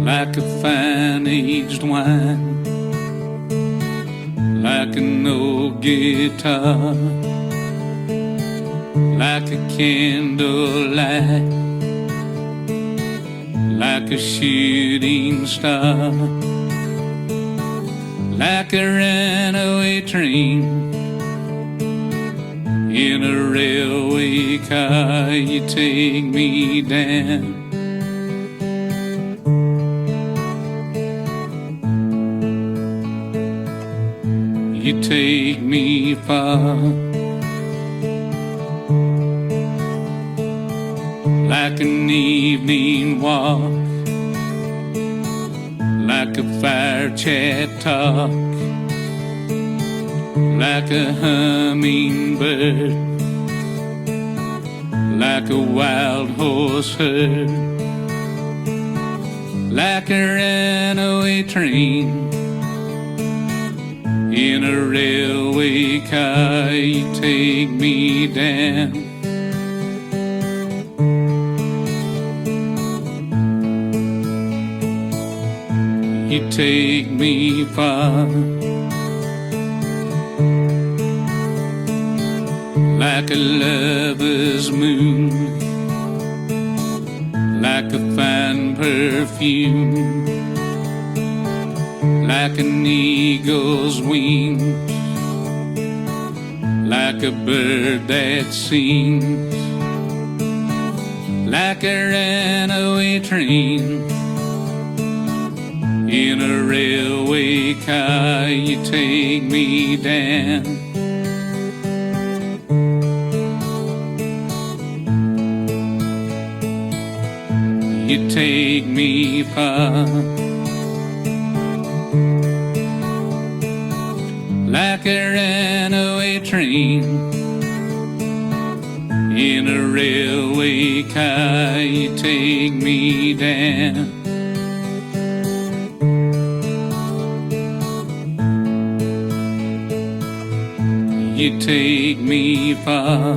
like a fine aged wine, like an old guitar, like a candlelight, like a shooting star, like a runaway train. In a railway car, you take me down. You take me far, like an evening walk, like a fire chat talk, like a hummingbird, like a wild horse herd, like a runaway train. In a railway car, you take me down. You take me far, like a lover's moon, like a fine perfume, like an eagle's wings, like a bird that sings, like a runaway train. In a railway car, you take me down. You take me far, like a runaway train. In a railway car, you take me down. You take me far.